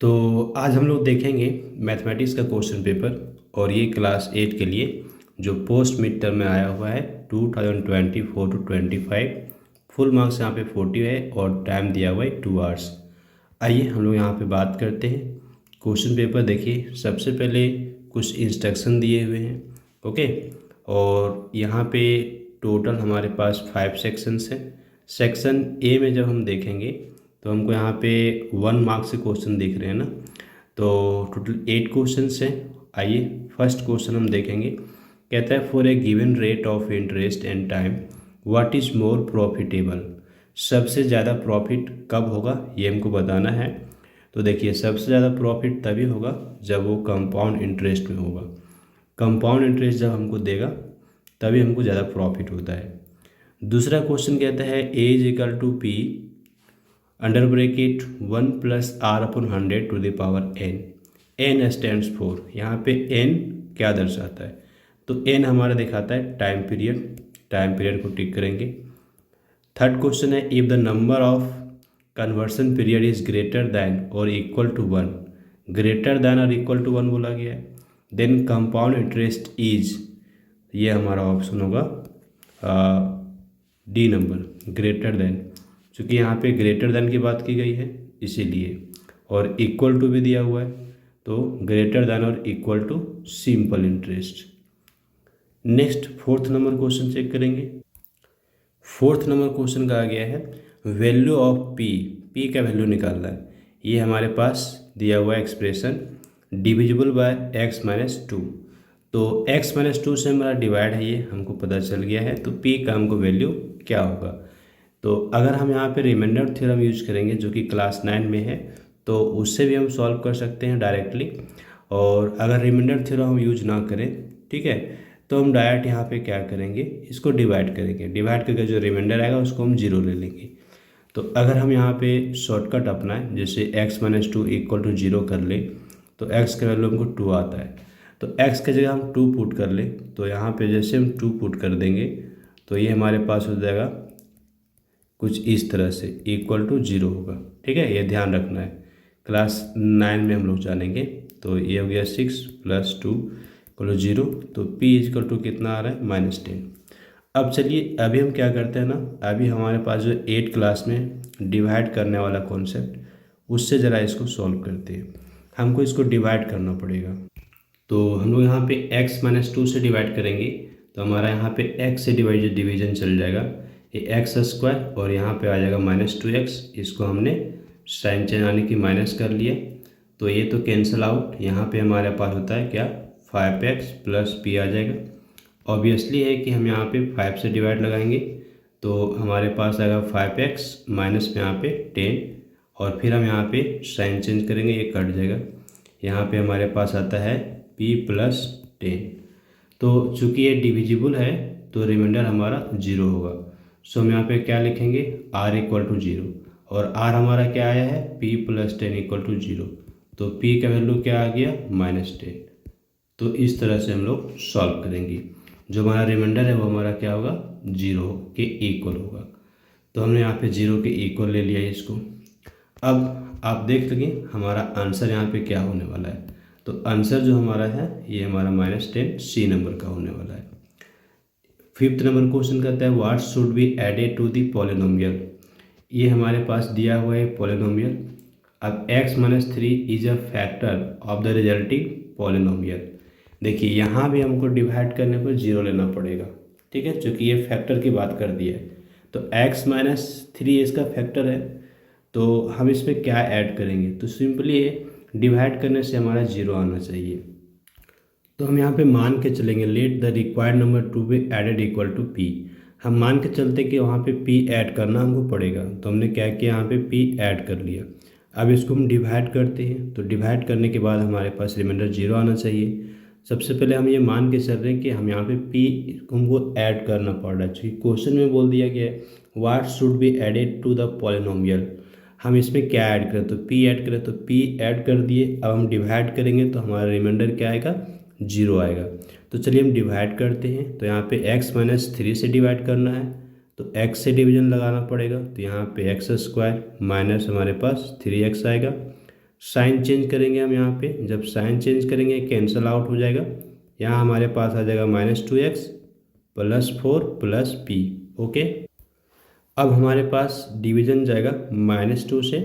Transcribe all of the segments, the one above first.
तो आज हम लोग देखेंगे मैथमेटिक्स का क्वेश्चन पेपर और ये क्लास 8 के लिए जो पोस्ट मिड टर्म में आया हुआ है 2024 टू 25। फुल मार्क्स यहाँ पे 40 है और टाइम दिया हुआ है 2 आवर्स। आइए हम लोग यहाँ पे बात करते हैं। क्वेश्चन पेपर देखिए, सबसे पहले कुछ इंस्ट्रक्शन दिए हुए हैं। ओके, और यहाँ पे टोटल हमारे पास 5 सेक्शंस हैं। सेक्शन ए में जब हम देखेंगे तो हमको यहाँ पे 1 मार्क्स से क्वेश्चन दिख रहे हैं ना, तो टोटल 8 क्वेश्चन हैं। आइए फर्स्ट क्वेश्चन हम देखेंगे। कहता है for a given rate of interest and time what is more profitable. सबसे ज़्यादा प्रॉफिट कब होगा ये हमको बताना है। तो देखिए, सबसे ज़्यादा प्रॉफिट तभी होगा जब वो कंपाउंड इंटरेस्ट में होगा। कंपाउंड इंटरेस्ट जब हमको देगा तभी हमको ज़्यादा प्रॉफिट होता है। दूसरा क्वेश्चन कहता है A is equal to P under bracket 1 plus R upon 100 to the power N. N stands for, यहाँ पे एन क्या दर्शाता है? तो एन हमारा दिखाता है टाइम पीरियड। टाइम पीरियड को टिक करेंगे। थर्ड क्वेश्चन है if the number of conversion period is greater than और इक्वल टू 1। ग्रेटर दैन और इक्वल टू 1 बोला गया है। देन कंपाउंड इंटरेस्ट इज, ये हमारा ऑप्शन होगा डी नंबर, ग्रेटर दैन। चूँकि यहाँ पे ग्रेटर दैन की बात की गई है इसीलिए, और इक्वल टू भी दिया हुआ है, तो ग्रेटर दैन और equal to simple interest. Next fourth number question check करेंगे। फोर्थ नंबर क्वेश्चन का आ गया है वैल्यू ऑफ पी। पी का वैल्यू निकालना है। ये हमारे पास दिया हुआ expression divisible by X minus two. तो x माइनस टू से हमारा डिवाइड है, ये हमको पता चल गया है। तो p का हमको वैल्यू क्या होगा? तो अगर हम यहाँ पे रिमाइंडर थ्योरम यूज करेंगे जो कि क्लास 9 में है, तो उससे भी हम सॉल्व कर सकते हैं डायरेक्टली। और अगर रिमाइंडर थ्योरम हम यूज ना करें, ठीक है, तो हम डायरेक्ट यहाँ पे क्या करेंगे, इसको डिवाइड करेंगे। डिवाइड करके जो रिमाइंडर आएगा उसको हम 0 ले लेंगे। तो अगर हम यहाँ पे शॉर्टकट अपनाएं, जैसे x minus two equal to 0 कर ले, तो x का वैल्यू हमको 2 आता है। तो x की जगह हम 2 पुट कर ले, तो यहाँ पे जैसे हम 2 पुट कर देंगे तो ये हमारे पास हो जाएगा कुछ इस तरह से, इक्वल टू 0 होगा। ठीक है, ये ध्यान रखना है, क्लास 9 में हम लोग जानेंगे। तो ये हो गया 6 प्लस 2 इक्वल टू 0। तो p इक्वल टू कितना आ रहा है? -10। अब चलिए अभी हम क्या करते हैं ना, अभी हमारे पास जो 8 क्लास में डिवाइड करने वाला कॉन्सेप्ट, उससे ज़रा इसको सॉल्व करते हैं। हमको इसको डिवाइड करना पड़ेगा। तो हम लोग यहाँ पे x माइनस टू से डिवाइड करेंगे, तो हमारा यहाँ पे x से डिवीजन चल जाएगा, ये एक्स स्क्वायर, और यहाँ पे आ जाएगा -2x। इसको हमने साइन चेंज आने की माइनस कर लिया, तो ये तो कैंसिल आउट। यहाँ पे हमारे पास होता है क्या, 5x प्लस p आ जाएगा। ऑब्वियसली है कि हम यहाँ पे 5 से डिवाइड लगाएंगे, तो हमारे पास आएगा 5x माइनस में यहाँ पे 10, और फिर हम यहाँ पे साइन चेंज करेंगे, ये कट जाएगा। यहाँ पे हमारे पास आता है p प्लस 10। तो चूँकि ये डिविजिबल है तो रिमाइंडर हमारा 0 होगा। सो हम यहाँ पे क्या लिखेंगे, r इक्वल टू 0, और r हमारा क्या आया है, p प्लस 10 इक्वल टू 0। तो p का वैल्यू क्या आ गया, -10। तो इस तरह से हम लोग सॉल्व करेंगे। जो हमारा रिमाइंडर है वो हमारा क्या होगा, 0 के इक्वल होगा। तो हमने यहाँ पे 0 के इक्वल ले लिया इसको। अब आप देख सकें हमारा आंसर यहाँ पे क्या होने वाला है। तो आंसर जो हमारा है ये हमारा -10 सी नंबर का होने वाला है। फिफ्थ नंबर क्वेश्चन कहता है what should be added to the polynomial. ये हमारे पास दिया हुआ है पॉलिनोमियल। अब x minus 3 is a factor of the resulting polynomial. देखिए यहाँ भी हमको डिवाइड करने पर 0 लेना पड़ेगा, ठीक है, क्योंकि ये फैक्टर की बात कर दिया है। तो x माइनस 3 इसका फैक्टर है, तो हम इसमें क्या ऐड करेंगे, तो सिंपली ये डिवाइड करने से हमारा 0 आना चाहिए। तो हम यहाँ पे मान के चलेंगे let the required number to be added equal to p। हम मान के चलते कि वहाँ पे p ऐड करना हमको पड़ेगा, तो हमने क्या किया, यहाँ पे p ऐड कर लिया। अब इसको हम डिवाइड करते हैं, तो डिवाइड करने के बाद हमारे पास रिमाइंडर 0 आना चाहिए। सबसे पहले हम ये मान के चल रहे हैं कि हम यहाँ पे p हमको ऐड करना पड़ रहा है, क्योंकि क्वेश्चन में बोल दिया गया है what should be added to the polynomial. हम इसमें क्या ऐड करें, तो p ऐड करें, तो p ऐड कर दिए। अब हम डिवाइड करेंगे तो हमारा रिमाइंडर क्या आएगा, 0 आएगा। तो चलिए हम डिवाइड करते हैं। तो यहाँ पे x माइनस 3 से डिवाइड करना है, तो x से डिवीजन लगाना पड़ेगा। तो यहाँ पे x स्क्वायर माइनस हमारे पास 3x आएगा। साइन चेंज करेंगे हम यहाँ पे, जब साइन चेंज करेंगे कैंसल आउट हो जाएगा। यहाँ हमारे पास आ जाएगा -2x + 4 + p। ओके, अब हमारे पास डिवीजन जाएगा -2 से,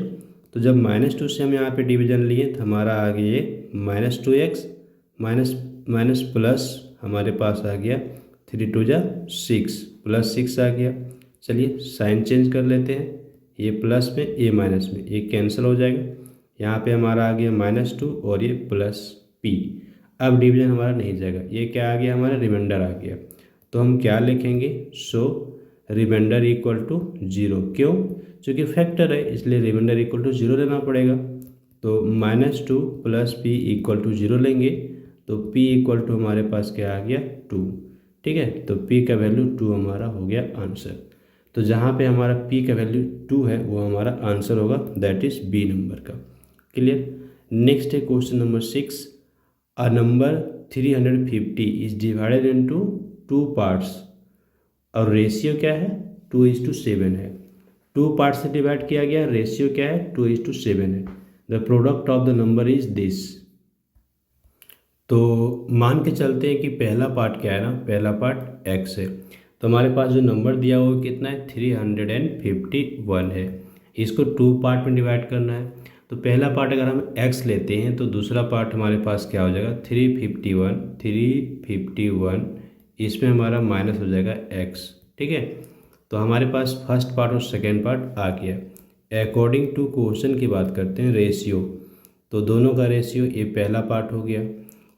तो जब -2 से हम यहाँ पे डिवीजन लिए तो हमारा आ गया ये -2x माइनस माइनस प्लस हमारे पास आ गया 3 × 2 = 6 + 6 आ गया। चलिए साइन चेंज कर लेते हैं, ये प्लस में ये माइनस में, ये कैंसिल हो जाएगा। यहाँ पे हमारा आ गया -2 और ये +p। अब डिवीजन हमारा नहीं जाएगा, ये क्या आ गया हमारा रिमाइंडर आ गया। तो हम क्या लिखेंगे, सो रिमाइंडर = 0। क्यों? क्योंकि फैक्टर है इसलिए रिमाइंडर = 0 लेना पड़ेगा। तो -2 + p = 0 लेंगे, तो p = हमारे पास क्या आ गया 2। ठीक है, तो p का वैल्यू 2 हमारा हो गया आंसर। तो जहाँ पे हमारा p का वैल्यू 2 है वो हमारा आंसर होगा, दैट इज़ बी नंबर का। क्लियर। नेक्स्ट है question number 6। A number 350 is divided into 2 parts और रेशियो क्या है 2:7 है। 2 पार्ट से डिवाइड किया गया, रेशियो क्या है 2:7 है। The product of the number is this. तो मान के चलते हैं कि पहला पार्ट क्या है ना, पहला पार्ट x है। तो हमारे पास जो नंबर दिया हुआ कितना है 351 है। इसको 2 पार्ट में डिवाइड करना है। तो पहला पार्ट अगर हम x लेते हैं तो दूसरा पार्ट हमारे पास क्या हो जाएगा 351, इसमें हमारा माइनस हो जाएगा x। ठीक है, तो हमारे पास फर्स्ट पार्ट और सेकेंड पार्ट आ गया। अकॉर्डिंग टू क्वेश्चन की बात करते हैं रेशियो, तो दोनों का रेशियो ये पहला पार्ट हो गया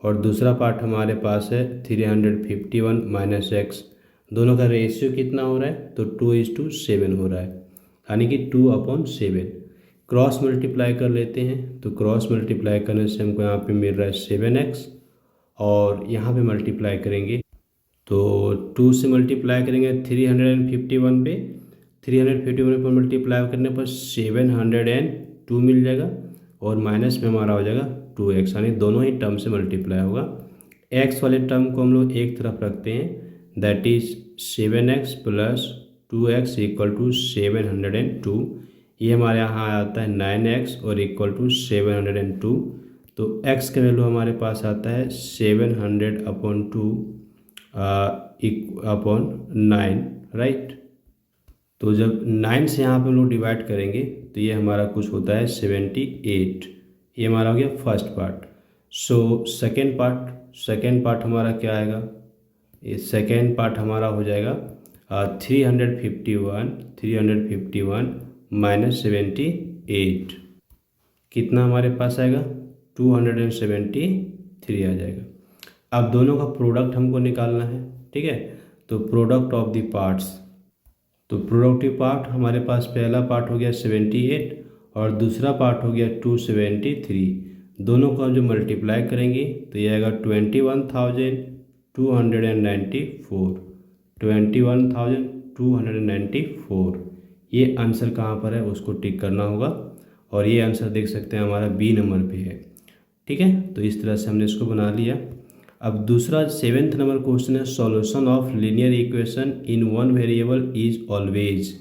और दूसरा पार्ट हमारे पास है 351 - x। दोनों का रेशियो कितना हो रहा है तो 2:7 हो रहा है, यानी कि 2/7। क्रॉस मल्टीप्लाई कर लेते हैं, तो क्रॉस मल्टीप्लाई करने से हमको यहाँ पे मिल रहा है 7x और यहाँ पे मल्टीप्लाई करेंगे तो 2 से मल्टीप्लाई करेंगे 351 पे, 351 पर मल्टीप्लाई करने पर 702 मिल जाएगा और माइनस में हमारा हो जाएगा 2x, यानी दोनों ही टर्म से मल्टीप्लाई होगा। x वाले टर्म को हम लोग एक तरफ रखते हैं, दैट इज 7x + 2x = 702। ये हमारे यहाँ आता है 9x और = 702। तो x का वैल्यू हमारे पास आता है 700/2/9, राइट। तो जब 9 से यहाँ पे हम लोग डिवाइड करेंगे तो ये हमारा कुछ होता है 78। ये हमारा हो गया first part. So second part हमारा क्या आएगा, ये सेकेंड पार्ट हमारा हो जाएगा 351 -78 कितना हमारे पास आएगा 273 आ जाएगा। अब दोनों का प्रोडक्ट हमको निकालना है। ठीक है, तो प्रोडक्ट ऑफ द पार्ट्स, तो प्रोडक्टिव पार्ट हमारे पास पहला पार्ट हो गया 78 और दूसरा पार्ट हो गया 273। दोनों को जो मल्टीप्लाई करेंगे तो ये आएगा 21,294। ये आंसर कहाँ पर है उसको टिक करना होगा और ये आंसर देख सकते हैं हमारा बी नंबर पे है। ठीक है, तो इस तरह से हमने इसको बना लिया। अब दूसरा 7th नंबर क्वेश्चन है, solution of linear equation in one variable is always.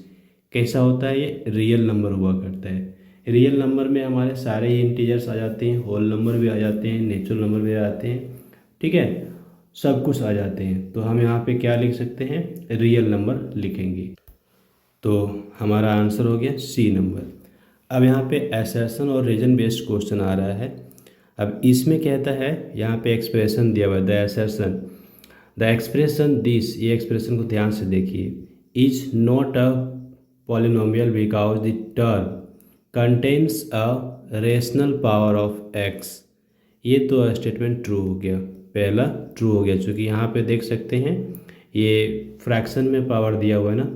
कैसा होता है ये, रियल नंबर हुआ करता है। रियल नंबर में हमारे सारे ही इंटीजर्स आ जाते हैं, होल नंबर भी आ जाते हैं, नेचुरल नंबर भी आ जाते हैं। ठीक है, सब कुछ आ जाते हैं। तो हम यहाँ पे क्या लिख सकते हैं, रियल नंबर लिखेंगे। तो हमारा आंसर हो गया सी नंबर। अब यहाँ पे असर्शन और रीजन बेस्ड क्वेश्चन आ रहा है। अब इसमें कहता है यहाँ पे एक्सप्रेशन दिया हुआ है, the assertion, the expression this, ये एक्सप्रेशन को ध्यान से देखिए, is not a polynomial because the term contains a rational power of x. ये तो स्टेटमेंट ट्रू हो गया, पहला ट्रू हो गया, क्योंकि यहाँ पे देख सकते हैं ये फ्रैक्शन में पावर दिया हुआ है ना,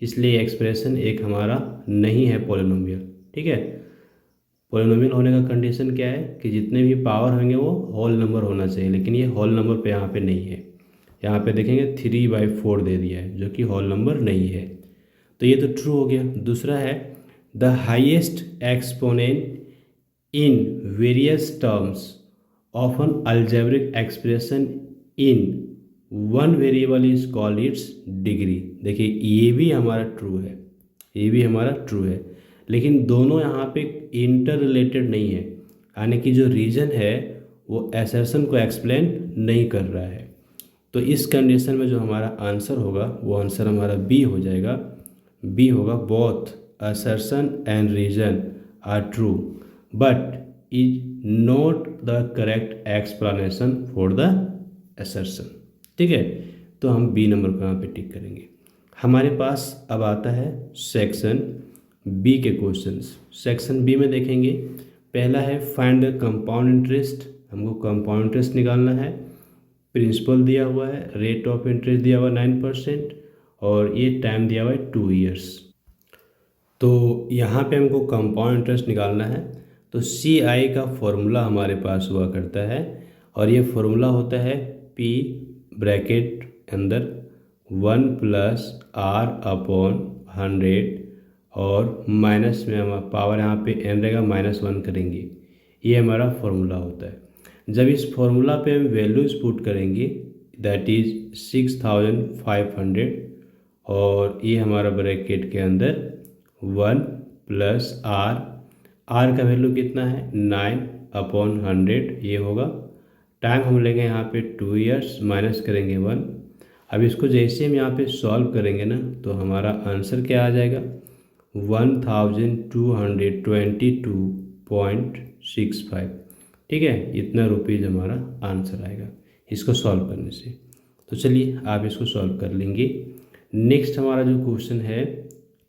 इसलिए एक्सप्रेशन एक हमारा नहीं है पॉलिनोमियल। ठीक है, पॉलिनोमियल होने का कंडीशन क्या है कि जितने भी पावर होंगे वो होल नंबर होना चाहिए, लेकिन ये होल नंबर पे यहाँ पे नहीं है। यहाँ पे देखेंगे 3/4 दे दिया है जो कि होल नंबर नहीं है, तो ये तो ट्रू हो गया। दूसरा है the highest exponent in various terms of N algebraic expression in one variable is called its degree. देखिए ये भी हमारा ट्रू है, ये भी हमारा ट्रू है, लेकिन दोनों यहाँ पे इंटर रिलेटेड नहीं है। यानी कि जो रीज़न है वो असर्शन को एक्सप्लेन नहीं कर रहा है। तो इस कंडीशन में जो हमारा आंसर होगा वो आंसर हमारा बी हो जाएगा। बी होगा both assertion and reason are true but is not the correct explanation for the assertion. ठीक है, तो हम बी नंबर को यहाँ पे टिक करेंगे। हमारे पास अब आता है सेक्शन बी के क्वेश्चंस। सेक्शन बी में देखेंगे, पहला है फाइंड द कंपाउंड इंटरेस्ट। हमको कंपाउंड इंटरेस्ट निकालना है। प्रिंसिपल दिया हुआ है, रेट ऑफ इंटरेस्ट दिया हुआ 9% और ये टाइम दिया हुआ है 2 ईयर्स। तो यहाँ पे हमको कंपाउंड इंटरेस्ट निकालना है। तो सी आई का फॉर्मूला हमारे पास हुआ करता है और ये फॉर्मूला होता है पी ब्रैकेट अंदर 1 + R/100 और माइनस में हमारा पावर यहाँ पे n रहेगा -1 करेंगे। ये हमारा फॉर्मूला होता है। जब इस फॉर्मूला पे हम वैल्यूज पुट करेंगे दैट इज़ 6500 और ये हमारा ब्रैकेट के अंदर 1 + R का वैल्यू कितना है 9/100 ये होगा। टाइम हम लेंगे यहाँ पे 2 ईयर्स, माइनस करेंगे 1। अब इसको जैसे हम यहाँ पे सॉल्व करेंगे ना तो हमारा आंसर क्या आ जाएगा 1222.65। ठीक है, इतना रुपीज़ हमारा आंसर आएगा इसको सॉल्व करने से। तो चलिए आप इसको सॉल्व कर लेंगे। नेक्स्ट हमारा जो क्वेश्चन है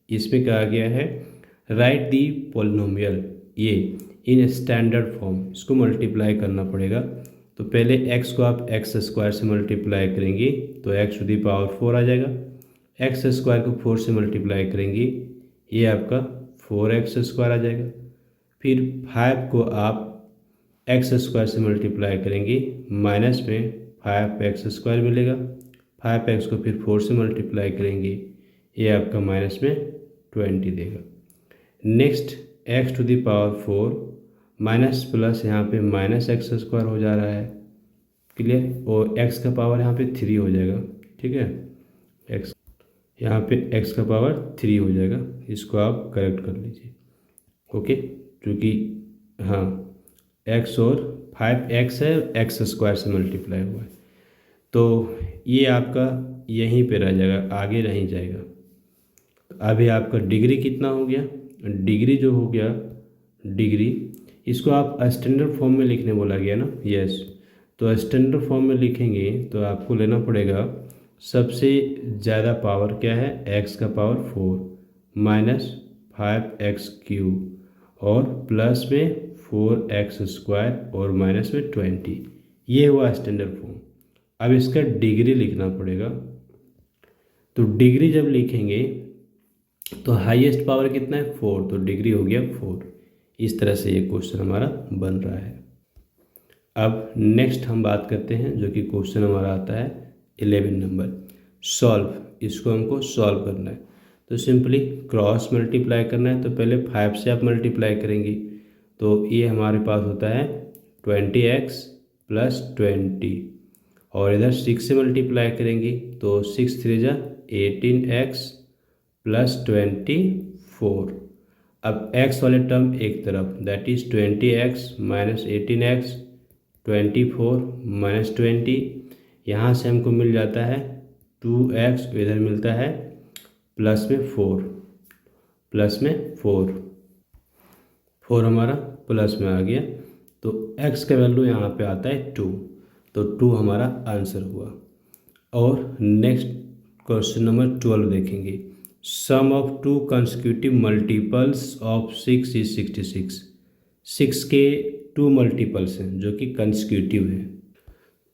इसमें कहा गया है राइट दी पॉलिनोमियल ये इन स्टैंडर्ड फॉर्म। इसको मल्टीप्लाई करना पड़ेगा। तो पहले x को आप x² से मल्टीप्लाई करेंगे तो x⁴ आ जाएगा। x² को 4 से मल्टीप्लाई करेंगे ये आपका 4x² आ जाएगा। फिर 5 को आप x² से मल्टीप्लाई करेंगे, माइनस में 5x² मिलेगा। 5x को फिर 4 से मल्टीप्लाई करेंगे ये आपका माइनस में 20 देगा। नेक्स्ट x⁴ माइनस प्लस यहाँ पे -x² हो जा रहा है, क्लियर। और x का पावर यहाँ पे 3 हो जाएगा। ठीक है, x यहाँ पे x का पावर 3 हो जाएगा। इसको आप करेक्ट कर लीजिए। ओके, क्योंकि हाँ x और 5x है, x² से मल्टीप्लाई हुआ है तो ये आपका यहीं पे रह जाएगा, आगे नहीं जाएगा। तो अभी आपका डिग्री कितना हो गया, डिग्री जो हो गया डिग्री, इसको आप स्टैंडर्ड फॉर्म में लिखने बोला गया ना। यस, तो स्टैंडर्ड फॉर्म में लिखेंगे तो आपको लेना पड़ेगा सबसे ज़्यादा पावर क्या है x का पावर 4 माइनस 5x³ और प्लस में 4x² और माइनस में 20। ये हुआ स्टैंडर्ड फॉर्म। अब इसका डिग्री लिखना पड़ेगा। तो डिग्री जब लिखेंगे तो हाईएस्ट पावर कितना है 4, तो डिग्री हो गया 4। इस तरह से ये क्वेश्चन हमारा बन रहा है। अब नेक्स्ट हम बात करते हैं जो कि क्वेश्चन हमारा आता है 11 नंबर सॉल्व। इसको हमको सॉल्व करना है तो सिंपली क्रॉस मल्टीप्लाई करना है। तो पहले 5 से आप मल्टीप्लाई करेंगे तो ये हमारे पास होता है 20x + 20 और इधर 6 से मल्टीप्लाई करेंगे तो 6 3 जा 18x + 24। अब x वाले टर्म एक तरफ दैट इज़ 20x - 18x 24 - 20। यहाँ से हमको मिल जाता है 2x, इधर मिलता है प्लस में 4 हमारा प्लस में आ गया। तो x का वैल्यू यहाँ पे आता है 2, तो 2 हमारा आंसर हुआ। और नेक्स्ट क्वेश्चन नंबर 12 देखेंगे। Sum of 2 consecutive multiples of 6 is 66। 6 के 2 मल्टीपल्स हैं जो कि कंसेक्यूटिव हैं,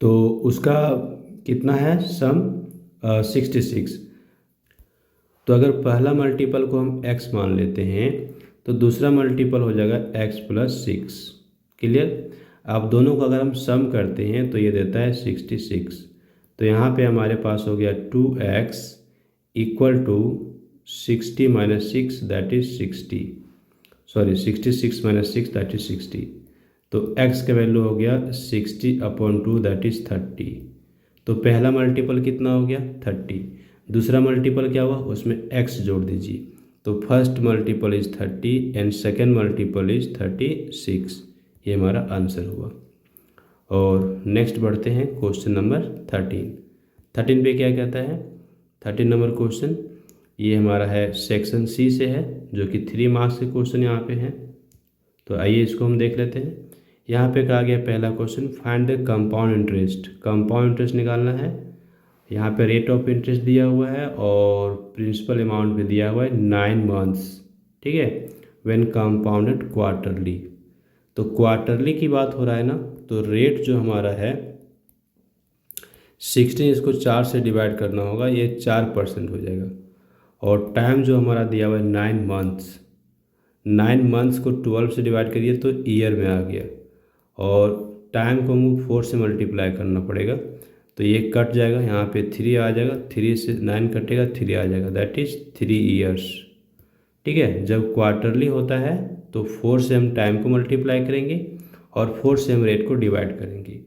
तो उसका कितना है सम 66। तो अगर पहला मल्टीपल को हम x मान लेते हैं तो दूसरा मल्टीपल हो जाएगा x + 6। क्लियर। आप दोनों को अगर हम सम करते हैं तो ये देता है 66। तो यहाँ पे हमारे पास हो गया 2x = 60 - 6 that is 60, sorry 66 - 6 that is 60। तो x का वैल्यू हो गया 60/2 दैट इज़ 30। तो पहला मल्टीपल कितना हो गया 30, दूसरा मल्टीपल क्या हुआ उसमें x जोड़ दीजिए। तो first multiple is 30 and second multiple is 36। ये हमारा आंसर हुआ। और नेक्स्ट बढ़ते हैं क्वेश्चन नंबर 13 पे क्या कहता है। 13 नंबर क्वेश्चन ये हमारा है सेक्शन सी से है, जो कि 3 मार्क्स के क्वेश्चन यहाँ पे हैं। तो आइए इसको हम देख लेते हैं। यहाँ पे कहा गया पहला question, find the compound interest. Compound interest निकालना है। यहाँ पे रेट ऑफ इंटरेस्ट दिया हुआ है और प्रिंसिपल अमाउंट भी दिया हुआ है 9 मंथ्स, ठीक है, व्हेन कंपाउंडेड क्वार्टरली। तो क्वार्टरली की बात हो रहा है ना, तो रेट जो हमारा है 16, इसको 4 से डिवाइड करना होगा, ये 4% हो जाएगा। और टाइम जो हमारा दिया हुआ है 9 मंथ्स, 9 मंथ्स को 12 से डिवाइड करिए तो ईयर में आ गया, और टाइम को हमको 4 से मल्टीप्लाई करना पड़ेगा, तो ये कट जाएगा, यहाँ पे 3 आ जाएगा, 3 से 9 कटेगा, 3 आ जाएगा, दैट इज़ 3 ईयर्स। ठीक है, जब क्वार्टरली होता है तो 4 से हम टाइम को मल्टीप्लाई करेंगे और 4 से हम रेट को डिवाइड करेंगे।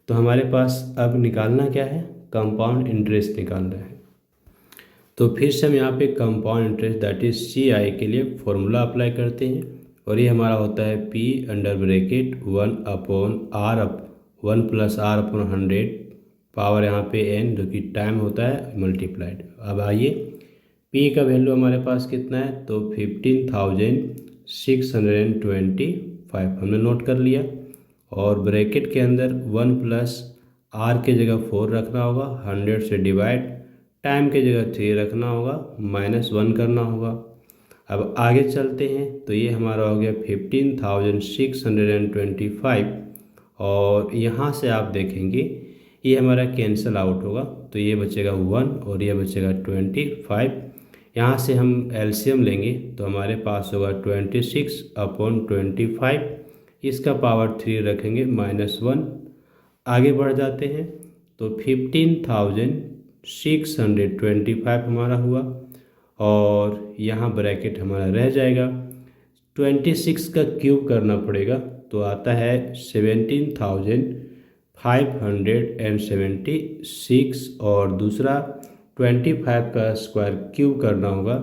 तो हमारे पास अब निकालना क्या है, कंपाउंड इंटरेस्ट निकालना है। तो फिर से हम यहाँ पे compound interest that is CI के लिए फॉर्मूला अप्लाई करते हैं, और ये हमारा होता है P under bracket 1 plus R upon 100 power यहाँ पे n, जो कि टाइम होता है मल्टीप्लाइड। अब आइए P का वैल्यू हमारे पास कितना है, तो 15,625 हमने नोट कर लिया, और ब्रैकेट के अंदर 1 प्लस R के जगह 4 रखना होगा, 100 से डिवाइड, टाइम के जगह 3 रखना होगा, -1 करना होगा। अब आगे चलते हैं, तो ये हमारा हो गया 15,625, और यहाँ से आप देखेंगे ये हमारा कैंसिल आउट होगा, तो ये बचेगा 1 और ये बचेगा 25। यहाँ से हम एलसीएम लेंगे तो हमारे पास होगा 26/25, इसका पावर 3 रखेंगे, -1। आगे बढ़ जाते हैं तो 15,625 हमारा हुआ, और यहाँ ब्रैकेट हमारा रह जाएगा। 26 का क्यूब करना पड़ेगा, तो आता है 17,576, और दूसरा 25 का स्क्वायर क्यूब करना होगा,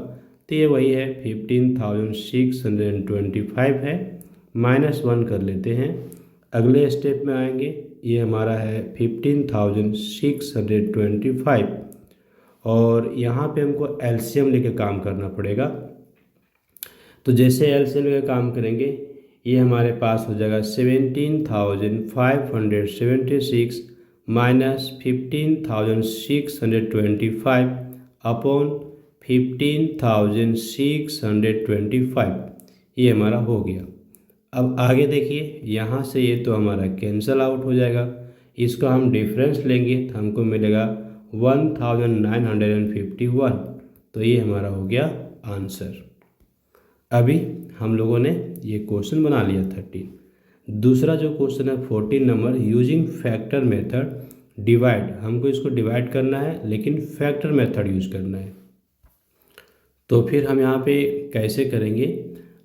तो ये वही है 15,625 है, -1 कर लेते हैं। अगले स्टेप में आएंगे, ये हमारा है 15,625, और यहाँ पे हमको एलसीएम लेके काम करना पड़ेगा। तो जैसे एलसीएम लेके काम करेंगे, ये हमारे पास हो जाएगा 17,576 माइनस 15,625 अपॉन 15,625, ये हमारा हो गया। अब आगे देखिए, यहाँ से ये तो हमारा कैंसल आउट हो जाएगा, इसका हम डिफरेंस लेंगे तो हमको मिलेगा 1951, तो ये हमारा हो गया आंसर। अभी हम लोगों ने ये क्वेश्चन बना लिया 13। दूसरा जो क्वेश्चन है 14 number, using factor method divide, हमको इसको डिवाइड करना है लेकिन फैक्टर मेथड यूज करना है। तो फिर हम यहाँ पे कैसे करेंगे,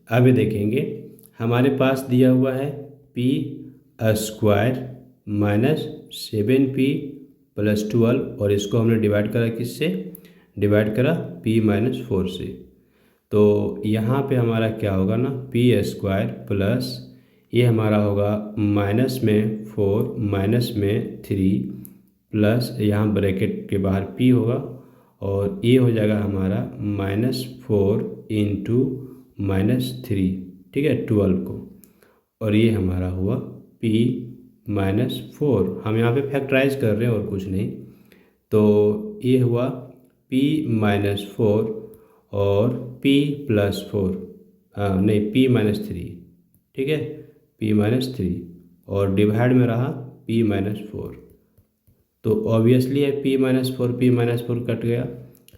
अभी देखेंगे। हमारे पास दिया हुआ है p² माइनस 7p प्लस 12, और इसको हमने डिवाइड करा किससे, डिवाइड करा p-4 से। तो यहाँ पे हमारा क्या होगा ना, p² प्लस ये हमारा होगा माइनस में 4 माइनस में 3 प्लस यहाँ ब्रैकेट के बाहर p होगा, और ये हो जाएगा हमारा -4 इंटू -3, ठीक है, 12 को, और ये हमारा हुआ p-4। हम यहाँ पे फैक्टराइज कर रहे हैं और कुछ नहीं, तो ये हुआ p-4 और p+4, नहीं p-3, ठीक है, p-3, और डिवाइड में रहा p-4। तो ऑब्वियसली है p-4 कट गया,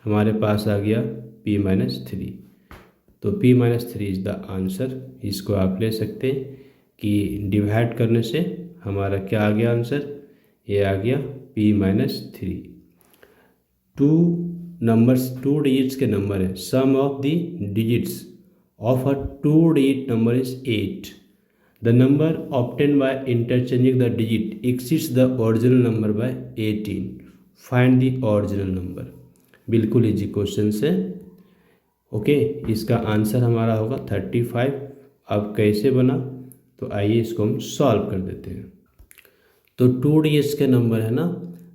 हमारे पास आ गया p-3, तो p-3 इज़ द आंसर। इसको आप ले सकते हैं कि डिवाइड करने से हमारा क्या आ गया आंसर, ये आ गया p-3। 2 डिजिट्स के नंबर है, sum of the digits of a 2 digit number is 8। The number obtain by interchanging the digit exceeds the original number by 18, find the original number. बिल्कुल इजी क्वेश्चन से, okay. इसका answer हमारा होगा 35। अब कैसे बना, तो आइए इसको हम सॉल्व कर देते हैं। तो 2 डिजिट्स के नंबर है ना,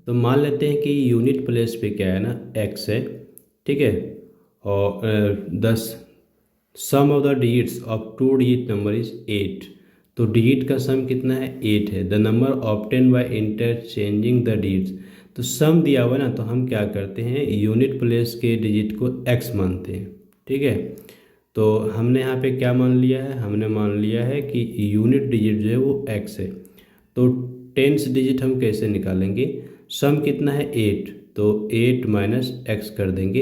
तो मान लेते हैं कि यूनिट प्लेस पे क्या है ना, x है, ठीक है। और 10 sum of the digits of 2 digit number is 8। तो डिजिट का सम कितना है, 8 है। The number obtain by interchanging the digits, तो सम दिया हुआ ना, तो हम क्या करते हैं, यूनिट प्लेस के डिजिट को x मानते हैं, ठीक है। तो हमने यहाँ पे क्या मान लिया है, हमने मान लिया है कि यूनिट डिजिट जो है वो x है। तो टेंस डिजिट हम कैसे निकालेंगे, सम कितना है 8, तो 8 माइनस एक्स कर देंगे,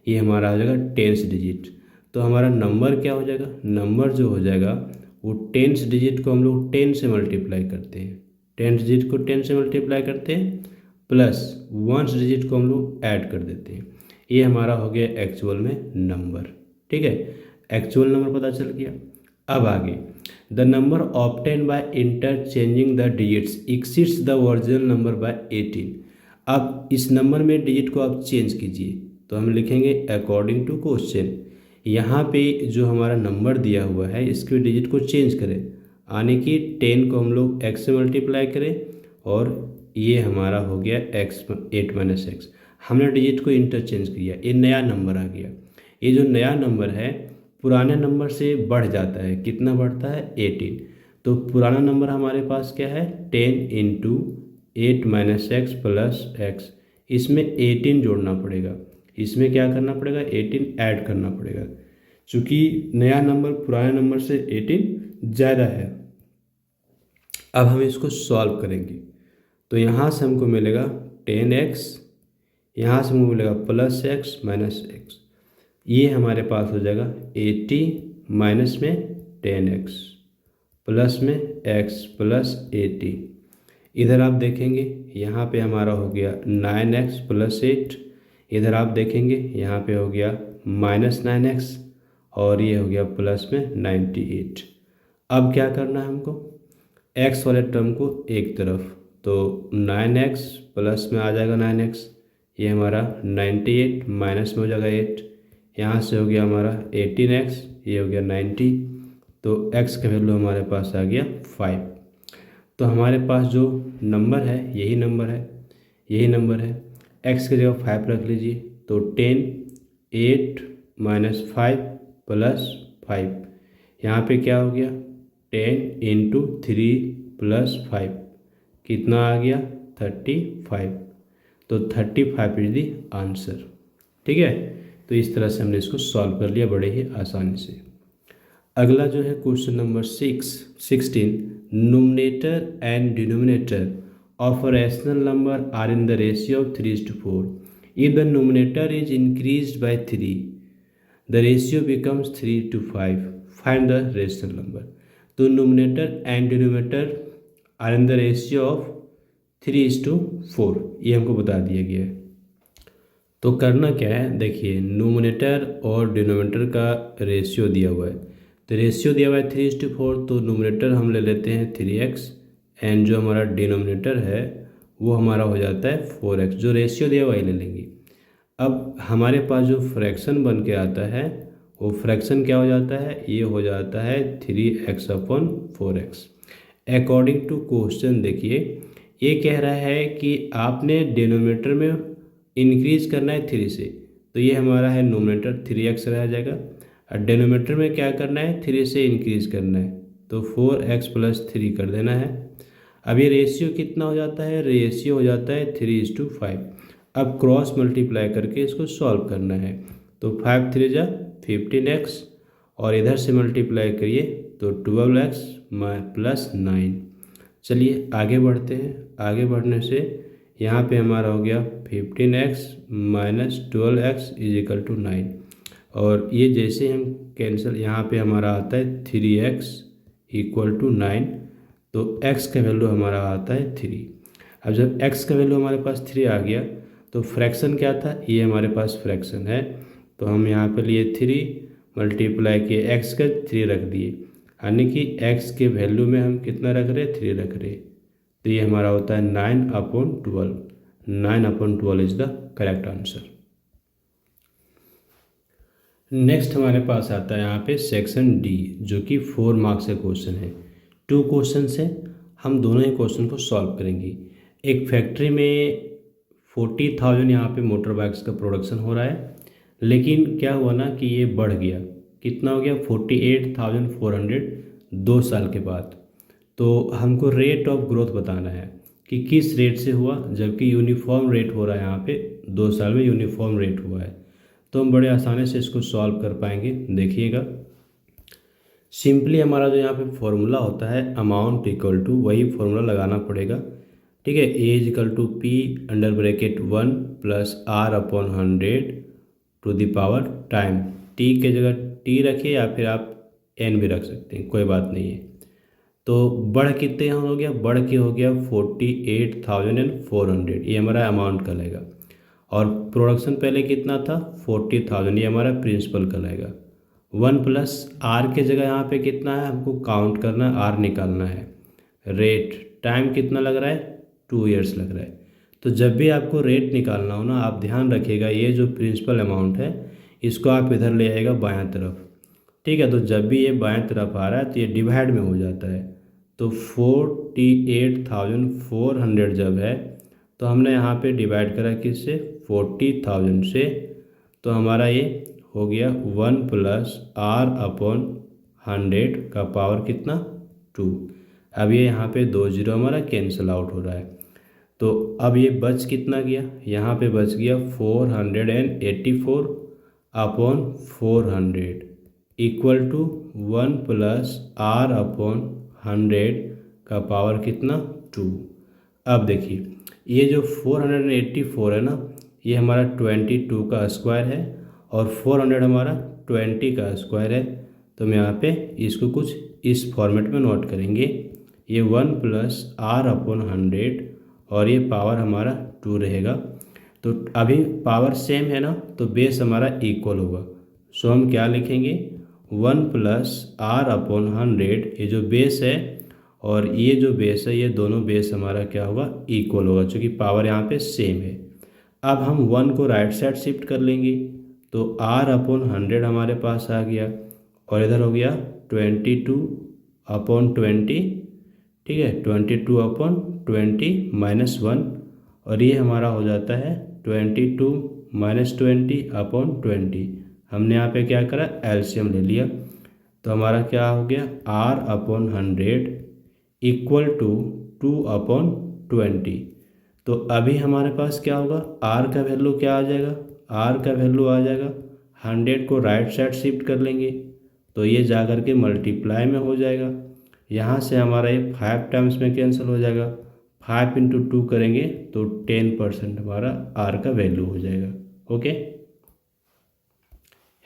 ये हमारा हो जाएगा टेंस डिजिट। तो हमारा नंबर क्या हो जाएगा, नंबर जो हो जाएगा वो टेंस डिजिट को हम लोग 10 से मल्टीप्लाई करते हैं, टेंस डिजिट को 10 से मल्टीप्लाई करते हैं, प्लस वंस डिजिट को हम लोग ऐड कर देते हैं। ये हमारा हो गया एक्चुअल में नंबर, ठीक है। एक्चुअल नंबर पता चल गया। अब आगे, the number obtain by interchanging the digits exceeds the original number by 18। अब इस नंबर में डिजिट को आप चेंज कीजिए, तो हम लिखेंगे अकॉर्डिंग टू क्वेश्चन। यहाँ पे जो हमारा नंबर दिया हुआ है इसके डिजिट को चेंज करें, यानी कि 10 को हम लोग x से मल्टीप्लाई करें, और ये हमारा हो गया x 8 माइनस एक्स। हमने डिजिट को इंटरचेंज किया, ये नया नंबर आ गया। ये जो नया नंबर है पुराने नंबर से बढ़ जाता है, कितना बढ़ता है, 18। तो पुराना नंबर हमारे पास क्या है, 10 into 8 minus x plus x. इसमें 18 जोड़ना पड़ेगा, इसमें क्या करना पड़ेगा, 18 ऐड करना पड़ेगा, चूँकि नया नंबर पुराने नंबर से 18 ज़्यादा है। अब हम इसको सॉल्व करेंगे, तो यहाँ से हमको मिलेगा 10x, यहाँ से हमको मिलेगा प्लस एक्स माइनस एक्स। ये हमारे पास हो जाएगा 80 माइनस में 10x प्लस में x प्लस 80। इधर आप देखेंगे यहाँ पे हमारा हो गया 9x प्लस 8, इधर आप देखेंगे यहाँ पे हो गया माइनस 9x, और ये हो गया प्लस में 98। अब क्या करना है हमको, x वाले टर्म को एक तरफ, तो 9x प्लस में आ जाएगा 9x, ये हमारा 98 माइनस में हो जाएगा 8, यहाँ से हो गया हमारा 18x, ये हो गया 90, तो x का वैल्यू हमारे पास आ गया 5। तो हमारे पास जो नंबर है यही नंबर है, यही नंबर है। x की जगह 5 रख लीजिए, तो 10 8 माइनस 5 प्लस 5, यहाँ पे क्या हो गया 10 इंटू 3 प्लस 5, कितना आ गया 35। तो 35 इज द आंसर, ठीक है। तो इस तरह से हमने इसको सॉल्व कर लिया बड़े ही आसानी से। अगला जो है question number 16, numerator and denominator of a rational number are in the ratio of 3:4। If the numerator is increased by 3 the ratio becomes 3:5, find the rational number. तो numerator and denominator are in the ratio of 3:4, ये हमको बता दिया गया है। तो करना क्या है, देखिए नोमिनेटर और डिनोमिनेटर का रेशियो दिया हुआ है, तो रेशियो दिया हुआ है 3:4, तो नोमिनेटर हम ले लेते हैं 3x, एंड जो हमारा डिनोमिनेटर है वो हमारा हो जाता है 4x, जो रेशियो दिया हुआ है ले लेंगे। अब हमारे पास जो फ्रैक्शन बन के आता है वो फ्रैक्शन क्या हो जाता है, ये हो जाता है 3x/4x। अकॉर्डिंग टू क्वेश्चन देखिए ये कह रहा है कि आपने डिनोमिनेटर में इंक्रीज करना है 3 से, तो ये हमारा है नोमिनेटर 3x रह जाएगा, और डिनोमिनेटर में क्या करना है 3 से इंक्रीज करना है, तो 4x प्लस 3 कर देना है। अब ये रेशियो कितना हो जाता है, रेशियो हो जाता है 3:5। अब क्रॉस मल्टीप्लाई करके इसको सॉल्व करना है, तो 5 3 जा 15x, और इधर से मल्टीप्लाई करिए तो 12x प्लस 9। चलिए आगे बढ़ते हैं, आगे बढ़ने से यहाँ पे हमारा हो गया 15x minus 12x is equal to 9, और ये जैसे हम कैंसिल, यहाँ पे हमारा आता है 3x इक्वल टू 9, तो x का वैल्यू हमारा आता है 3। अब जब x का वैल्यू हमारे पास 3 आ गया तो फ्रैक्शन क्या था, ये हमारे पास फ्रैक्शन है, तो हम यहाँ पे लिए 3 मल्टीप्लाई किए x का 3 रख दिए, यानी कि x के वैल्यू में हम कितना रख रहे, 3 रख रहे, तो ये हमारा होता है 9/12। 9/12 is the correct answer. Next हमारे पास आता है यहाँ पे सेक्शन डी, जो कि 4 मार्क्स का क्वेश्चन है। टू क्वेश्चन से हम दोनों ही क्वेश्चन को सॉल्व करेंगे। एक फैक्ट्री में 40,000 यहाँ पे मोटर बाइक्स का प्रोडक्शन हो रहा है, लेकिन क्या हुआ ना कि ये बढ़ गया, कितना हो गया 48,400 2 साल के बाद। तो हमको रेट ऑफ ग्रोथ बताना है कि किस रेट से हुआ, जबकि यूनिफॉर्म रेट हो रहा है यहाँ पे 2 साल में यूनिफॉर्म रेट हुआ है। तो हम बड़े आसानी से इसको सॉल्व कर पाएंगे। देखिएगा, सिंपली हमारा जो यहाँ पे फॉर्मूला होता है अमाउंट इक्वल टू, वही फॉर्मूला लगाना पड़ेगा। ठीक है, A is equal to P under bracket 1 plus R upon 100 to the power time. T के जगह टी रखिए या फिर आप एन भी रख सकते हैं, कोई बात नहीं है। तो बढ़ कितने हो गया, बढ़ के हो गया 48,400, ये हमारा अमाउंट कहलाएगा। और प्रोडक्शन पहले कितना था 40,000, ये हमारा प्रिंसिपल कहलाएगा। 1 प्लस आर के जगह यहाँ पे कितना है, हमको काउंट करना है, आर निकालना है। रेट टाइम कितना लग रहा है 2 ईयर्स लग रहा है। तो जब भी आपको रेट निकालना हो ना, आप ध्यान रखिएगा ये जो प्रिंसिपल अमाउंट है इसको आप इधर ले आएगा बायां तरफ। ठीक है, तो जब भी ये बाएं तरफ आ रहा है तो ये डिवाइड में हो जाता है। तो 48,400 जब है तो हमने यहाँ पे डिवाइड करा किससे, 40,000 से। तो हमारा ये हो गया 1 प्लस आर अपॉन 100 का पावर कितना 2। अब ये यहाँ पे 2 जीरो हमारा कैंसिल आउट हो रहा है। तो अब ये बच कितना गया, यहाँ पे बच गया 484 upon 400 equal to 1 plus R upon 100 का पावर कितना 2। अब देखिए ये जो 484 है ना, ये हमारा 22 का स्क्वायर है और 400 हमारा 20 का स्क्वायर है। तो हम यहाँ पे इसको कुछ इस फॉर्मेट में नोट करेंगे, ये 1 प्लस आर अपॉन 100 और ये पावर हमारा 2 रहेगा। तो अभी पावर सेम है ना, तो बेस हमारा इक्वल होगा। सो हम क्या लिखेंगे, 1 प्लस आर अपॉन 100, ये जो बेस है और ये जो बेस है, ये दोनों बेस हमारा क्या होगा इक्वल होगा, क्योंकि पावर यहाँ पे सेम है। अब हम 1 को राइट साइड शिफ्ट कर लेंगे, तो आर अपॉन 100 हमारे पास आ गया और इधर हो गया 22 अपॉन 20। ठीक है, 22 अपॉन 20 माइनस 1 और ये हमारा हो जाता है 22 माइनस 20 अपॉन 20। हमने यहाँ पे क्या करा, एलसीएम ले लिया। तो हमारा क्या हो गया, R upon 100 equal to 2 upon 20। तो अभी हमारे पास क्या होगा, आर का वैल्यू क्या आ जाएगा, आर का वैल्यू आ जाएगा 100 को राइट साइड शिफ्ट कर लेंगे तो ये जा कर के मल्टीप्लाई में हो जाएगा। यहाँ से हमारा ये 5 टाइम्स में कैंसिल हो जाएगा, 5 इंटू 2 करेंगे तो 10% हमारा आर का वैल्यू हो जाएगा। ओके,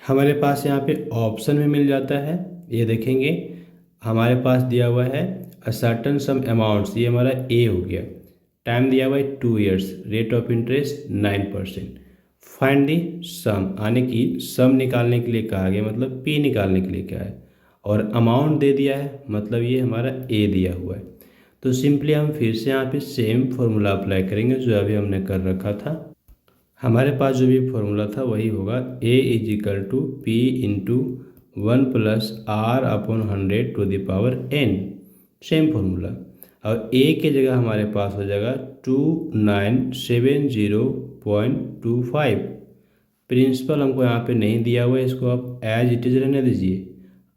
हमारे पास यहाँ पे ऑप्शन में मिल जाता है, ये देखेंगे हमारे पास दिया हुआ है अ सर्टन सम अमाउंट्स, ये हमारा ए हो गया। टाइम दिया हुआ है 2 years, rate of interest 9%। Find the sum, आने की सम निकालने के लिए कहा गया, मतलब पी निकालने के लिए क्या है, और अमाउंट दे दिया है, मतलब ये हमारा ए दिया हुआ है। तो सिंपली हम फिर से यहाँ पे सेम फॉर्मूला अप्लाई करेंगे जो अभी हमने कर रखा था। हमारे पास जो भी फॉर्मूला था वही होगा, A is equal to P into 1 plus R upon 100 to the power N, same formula. और ए के जगह हमारे पास हो जाएगा 2970.25। प्रिंसिपल हमको यहाँ पे नहीं दिया हुआ है, इसको आप एज इट इज रहने दीजिए।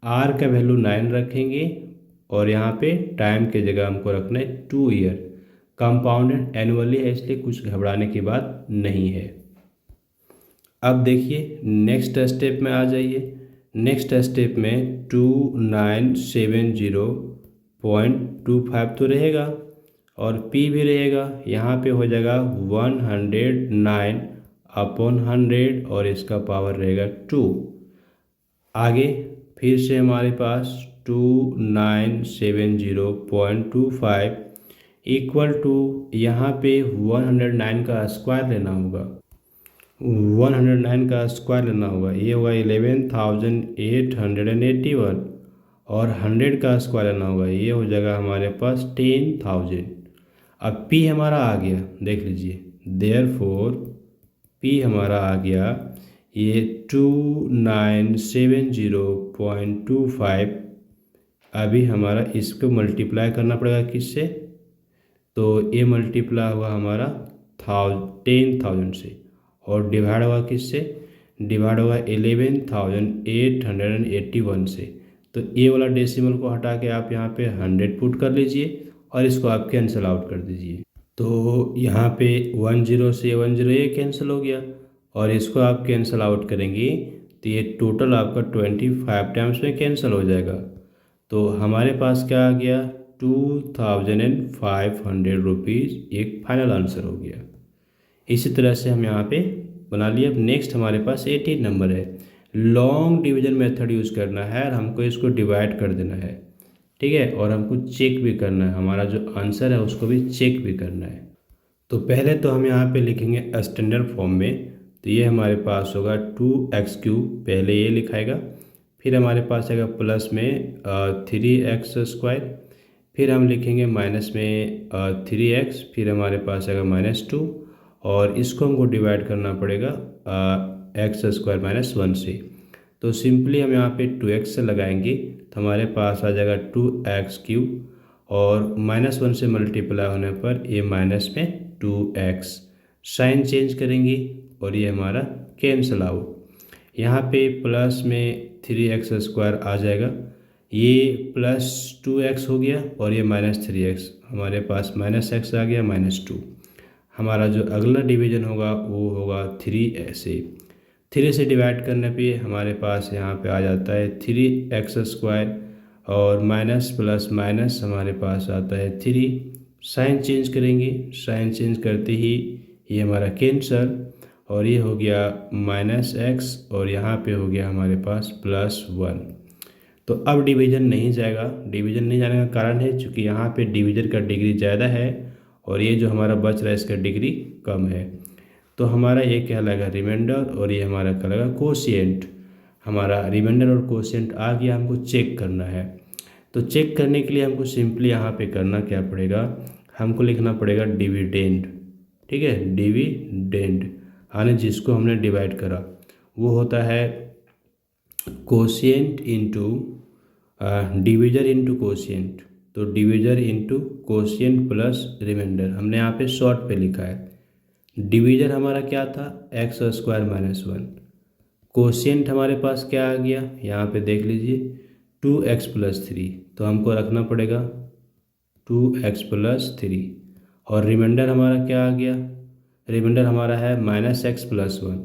आर का वैल्यू 9 रखेंगे और यहाँ पे टाइम के जगह हमको रखना है 2 ईयर। कंपाउंडेड एनुअली है, इसलिए कुछ घबराने की बात नहीं है। अब देखिए नेक्स्ट स्टेप में आ जाइए। नेक्स्ट स्टेप में 2970.25 तो रहेगा और P भी रहेगा, यहाँ पे हो जाएगा 109 अपॉन 100 और इसका पावर रहेगा 2। आगे फिर से हमारे पास 2970.25 इक्वल टू, यहाँ पे 109 का स्क्वायर लेना होगा, 109 का स्क्वायर लेना होगा, ये होगा 11,881 और 100 का स्क्वायर लेना होगा, ये हो जाएगा हमारे पास 10,000। अब P हमारा आ गया, देख लीजिए, देयरफॉर P हमारा आ गया ये 2970.25 अभी हमारा इसको मल्टीप्लाई करना पड़ेगा किससे, तो ये मल्टीप्लाई हुआ हमारा 10,000 से, और डिवाइड हुआ किससे, डिवाइड होगा 11,881 से। तो ये वाला डेसिमल को हटा के आप यहाँ पे 100 पुट कर लीजिए और इसको आप कैंसिल आउट कर दीजिए। तो यहाँ पे 10 से 10 ये कैंसिल हो गया, और इसको आप कैंसिल आउट करेंगे तो ये टोटल आपका 25 टाइम्स में कैंसिल हो जाएगा। तो हमारे पास क्या आ गया, 2,500 रुपीज़ एक फाइनल आंसर हो गया। इसी तरह से हम यहाँ पे बना लिए। अब नेक्स्ट हमारे पास 18 नंबर है। लॉन्ग डिवीजन मेथड यूज़ करना है और हमको इसको डिवाइड कर देना है, ठीक है, और हमको चेक भी करना है, हमारा जो आंसर है उसको भी चेक भी करना है। तो पहले तो हम यहाँ पे लिखेंगे स्टैंडर्ड फॉर्म में। तो ये हमारे पास होगा 2x3, पहले ये लिखाएगा, फिर हमारे पास आएगा प्लस में 3x², फिर हम लिखेंगे माइनस में 3x, फिर हमारे पास आएगा -2, और इसको हमको डिवाइड करना पड़ेगा x² - 1 से। तो सिंपली हम यहाँ पे 2x से लगाएंगे तो हमारे पास आ जाएगा 2x3, और -1 से मल्टीप्लाई होने पर ये माइनस में 2x, साइन चेंज करेंगे और ये हमारा कैंसिल आउट। यहाँ पे प्लस में 3x² आ जाएगा, ये +2x हो गया, और ये -3x, हमारे पास -x आ गया, -2। हमारा जो अगला डिवीजन होगा वो होगा 3 से। 3 से डिवाइड करने पे हमारे पास यहाँ पे आ जाता है 3x², और माइनस प्लस माइनस हमारे पास आता है 3, साइन चेंज करेंगे, साइन चेंज करते ही ये हमारा कैंसल, और ये हो गया -x, और यहाँ पे हो गया हमारे पास +1। तो अब डिवीजन नहीं जाएगा। डिवीजन नहीं जाने का कारण है क्योंकि यहाँ पे डिवीजन का डिग्री ज़्यादा है और ये जो हमारा बच रहा है इसका डिग्री कम है। तो हमारा ये कहलाएगा रिमाइंडर, और ये हमारा कहलाएगा कोशिएंट। हमारा रिमाइंडर और कोशिएंट आ गया, हमको चेक करना है। तो चेक करने के लिए हमको सिंपली यहाँ पे करना क्या पड़ेगा, हमको लिखना पड़ेगा डिविडेंड, ठीक है, डिविडेंड, यानी जिसको हमने डिवाइड करा वो होता है quotient into divisor into quotient. तो divisor into quotient plus reminder, हमने यहाँ पे शॉर्ट पे लिखा है। डिविजर हमारा क्या था, x² - 1, कोशिएंट हमारे पास क्या आ गया, यहाँ पे देख लीजिए 2x + 3, तो हमको रखना पड़ेगा 2x + 3, और रिमाइंडर हमारा क्या आ गया, रिमाइंडर हमारा है -x + 1,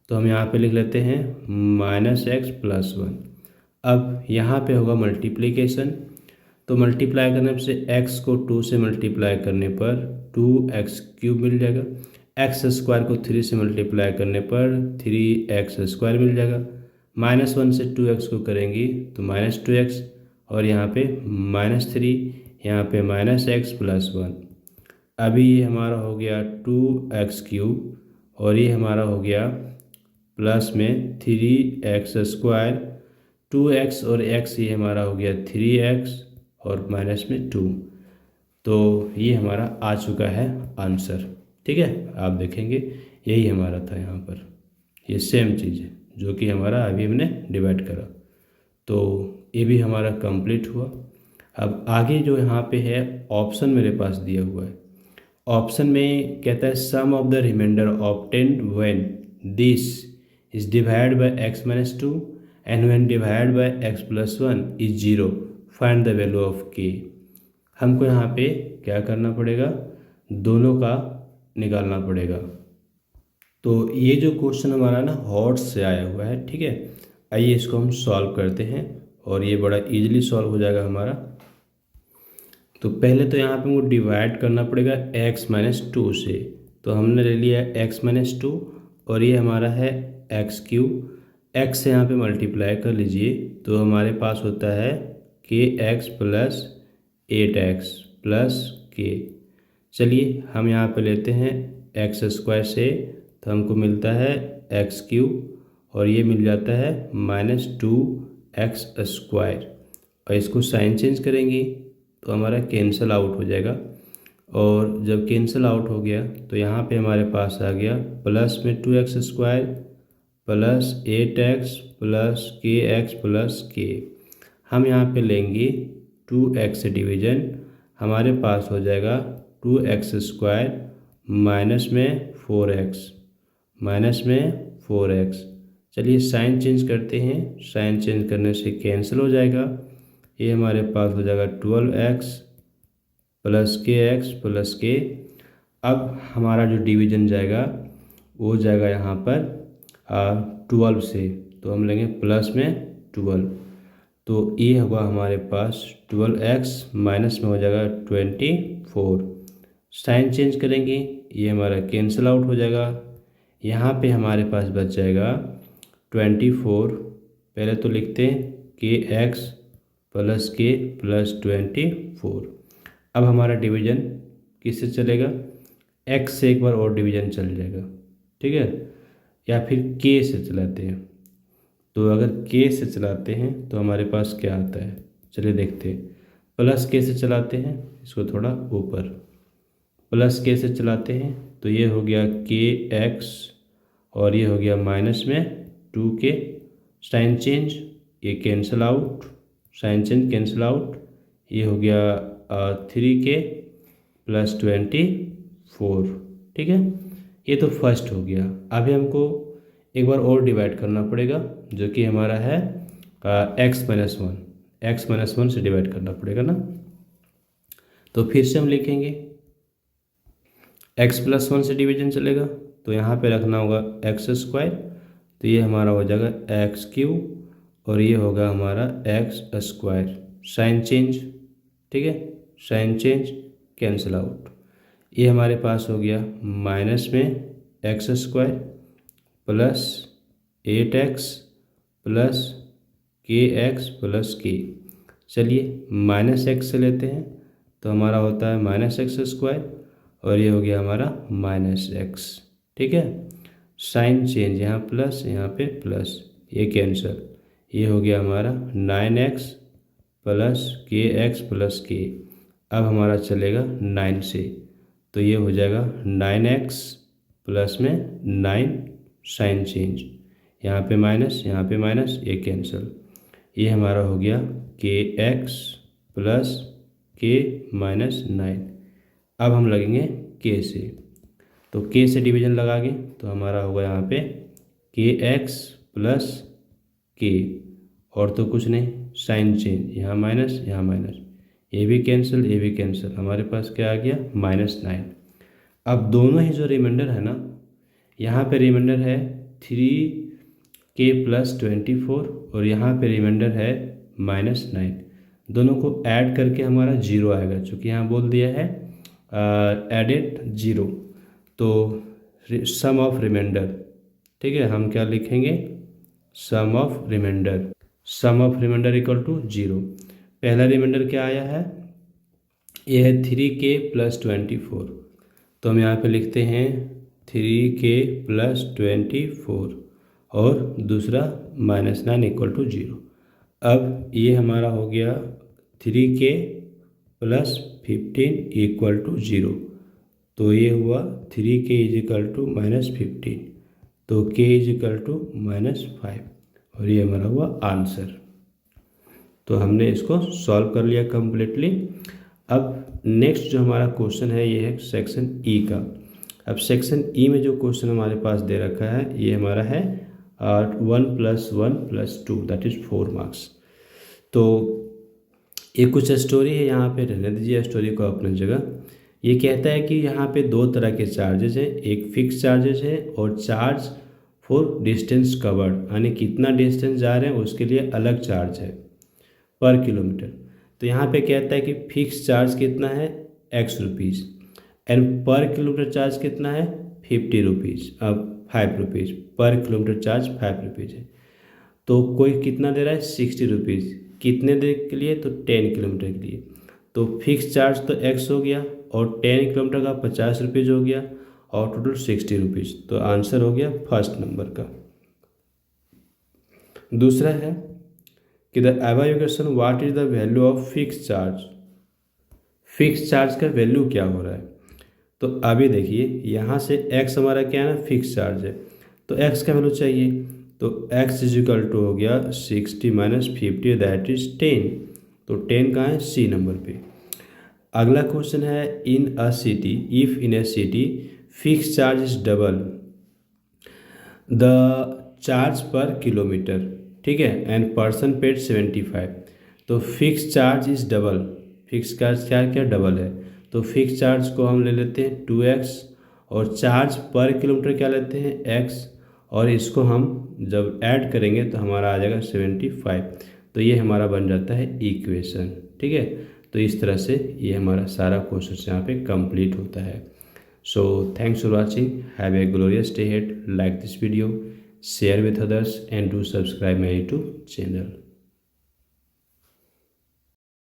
तो हम यहाँ पे लिख लेते हैं -x + 1। अब यहाँ पे होगा मल्टीप्लिकेशन, तो मल्टीप्लाई करने से x को 2 से मल्टीप्लाई करने पर 2x³ मिल जाएगा, x² को 3 से मल्टीप्लाई करने पर 3x² मिल जाएगा, -1 से 2x को करेंगे तो -2x, और यहाँ पे -3, यहाँ पे -x + 1। अभी ये हमारा हो गया 2x³, और ये हमारा हो गया प्लस में 3x², 2x और x, ये हमारा हो गया 3x, और माइनस में 2। तो ये हमारा आ चुका है आंसर, ठीक है। आप देखेंगे यही हमारा था यहाँ पर, ये सेम चीज़ है जो कि हमारा अभी हमने डिवाइड करा। तो ये भी हमारा कंप्लीट हुआ। अब आगे जो यहाँ पे है ऑप्शन मेरे पास दिया हुआ है। ऑप्शन में कहता है sum of the reminder obtained when this is divide by x - 2 and when divide by x + 1 is 0, find the value of k। हमको यहाँ पे क्या करना पड़ेगा, दोनों का निकालना पड़ेगा। तो ये जो क्वेश्चन हमारा ना हॉट से आया हुआ है, ठीक है। आइए इसको हम सॉल्व करते हैं और ये बड़ा इजीली सॉल्व हो जाएगा हमारा। तो पहले तो यहाँ पे हमको डिवाइड करना पड़ेगा x - 2 से। तो हमने ले लिया x - 2 और ये हमारा है x³। x से यहाँ पे मल्टीप्लाई कर लीजिए तो हमारे पास होता है kx + 8x + k। चलिए हम यहाँ पे लेते हैं x² से, तो हमको मिलता है x³ और ये मिल जाता है -2x², और इसको साइन चेंज करेंगे तो हमारा कैंसिल आउट हो जाएगा। और जब कैंसिल आउट हो गया तो यहाँ पे हमारे पास आ गया प्लस में 2x² + 8x + kx + k। हम यहाँ पे लेंगे 2x डिवीजन, हमारे पास हो जाएगा 2x² माइनस में 4x। चलिए साइन चेंज करते हैं, साइन चेंज करने से कैंसिल हो जाएगा। ये हमारे पास हो जाएगा 12x प्लस के। अब हमारा जो डिवीजन जाएगा वो जाएगा यहाँ पर 12 से, तो हम लेंगे प्लस में 12, तो ये होगा हमारे पास 12x माइनस में हो जाएगा 24। साइन चेंज करेंगे, ये हमारा कैंसिल आउट हो जाएगा। यहाँ पे हमारे पास बच जाएगा 24। पहले तो लिखते हैं kx प्लस के प्लस 24। अब हमारा डिवीजन किससे चलेगा, x से एक बार और डिवीजन चल जाएगा, ठीक है, या फिर k से चलाते हैं। तो अगर k से चलाते हैं तो हमारे पास क्या आता है, चलिए देखते हैं। प्लस k से चलाते हैं, इसको थोड़ा ऊपर, प्लस k से चलाते हैं तो ये हो गया kx और ये हो गया माइनस में 2k। साइन चेंज, ये cancel out, sign change cancel out, ये हो गया 3k प्लस 24, ठीक है। ये तो फर्स्ट हो गया। अभी हमको एक बार और डिवाइड करना पड़ेगा, जो कि हमारा है x-1 से डिवाइड करना पड़ेगा ना। तो फिर से हम लिखेंगे x+1 से डिवीजन चलेगा, तो यहाँ पे रखना होगा x², तो ये हमारा हो जाएगा x³ और ये होगा हमारा x²। साइन चेंज, ठीक है, साइन चेंज कैंसिल आउट, ये हमारे पास हो गया माइनस में x² plus 8x plus kx plus k। चलिए माइनस x से लेते हैं तो हमारा होता है -x² और ये हो गया हमारा -x, ठीक है। साइन चेंज, यहाँ प्लस यहाँ पे प्लस, ये कैंसिल, ये हो गया हमारा 9x plus kx plus k। अब हमारा चलेगा 9 से, तो ये हो जाएगा 9x प्लस में 9। साइन चेंज, यहाँ पे माइनस ये कैंसिल, ये हमारा हो गया kx प्लस k माइनस 9। अब हम लगेंगे k से, तो k से डिवीजन लगाएंगे तो हमारा होगा यहाँ पे kx प्लस k, और तो कुछ नहीं। साइन चेंज, यहाँ माइनस ये भी कैंसिल, हमारे पास क्या आ गया -9। अब दोनों ही जो रिमाइंडर है ना, यहाँ पे रिमाइंडर है 3k प्लस 24 और यहाँ पे रिमाइंडर है -9, दोनों को ऐड करके हमारा 0 आएगा, चूँकि यहाँ बोल दिया है एडेड 0, तो सम ऑफ रिमाइंडर, ठीक है, हम क्या लिखेंगे, सम ऑफ रिमाइंडर इक्वल टू 0। पहला रिमाइंडर क्या आया है, ये है 3k प्लस 24, तो हम यहाँ पे लिखते हैं 3k प्लस 24 और दूसरा -9 इक्वल टू 0। अब ये हमारा हो गया 3k प्लस 15 इक्वल टू 0, तो ये हुआ 3k इज इक्वल टू -15, तो k इज इक्वल टू -5 और ये हमारा हुआ आंसर। तो हमने इसको सॉल्व कर लिया कम्प्लीटली। अब नेक्स्ट जो हमारा क्वेश्चन है ये है सेक्शन ई का। अब सेक्शन ई में जो क्वेश्चन हमारे पास दे रखा है ये हमारा है 1 + 1 + 2 दैट इज़ 4 मार्क्स। तो ये कुछ स्टोरी है, यहाँ पे रहने दीजिए स्टोरी को अपनी जगह। ये कहता है कि यहाँ पे दो तरह के चार्जेज हैं, एक फिक्स चार्जेज है और चार्ज फॉर डिस्टेंस कवर्ड, यानी कितना डिस्टेंस जा रहे हैं उसके लिए अलग चार्ज है पर किलोमीटर। तो यहाँ पे कहता है कि फिक्स चार्ज कितना है x रुपीज़ एंड पर किलोमीटर चार्ज कितना है 50 रुपीज़, अब 5 रुपीज़ पर किलोमीटर चार्ज 5 रुपीज़ है। तो कोई कितना दे रहा है 60 रुपीज़, कितने देर के लिए, तो 10 किलोमीटर के लिए। तो फिक्स चार्ज तो x हो गया और 10 किलोमीटर का 50 रुपीज़ हो गया और टोटल 60 रुपीज़, तो आंसर हो गया फर्स्ट नंबर का। दूसरा है कि the above equation what is the value of fix charge, fix charge का वैल्यू क्या हो रहा है। तो अभी देखिए यहाँ से x हमारा क्या है ना फिक्स चार्ज है, तो x का वैल्यू चाहिए। तो x इजिकल टू हो गया 60 माइनस 50 दैट इज 10। तो 10 कहाँ है, सी नंबर पे। अगला क्वेश्चन है in a city, if in a city fix charge is double the charge per kilometre, ठीक है, एंड पर्सन पेड 75। तो fix charge is double, fix charge क्या डबल है, तो फिक्स चार्ज को हम ले लेते हैं 2x और चार्ज पर किलोमीटर क्या लेते हैं x, और इसको हम जब ऐड करेंगे तो हमारा आ जाएगा 75। तो ये हमारा बन जाता है इक्वेशन, ठीक है। तो इस तरह से ये हमारा सारा क्वेश्चन यहाँ पे कंप्लीट होता है। So thanks for watching. Have a glorious day ahead. Like this video, share with others, and do subscribe my YouTube channel.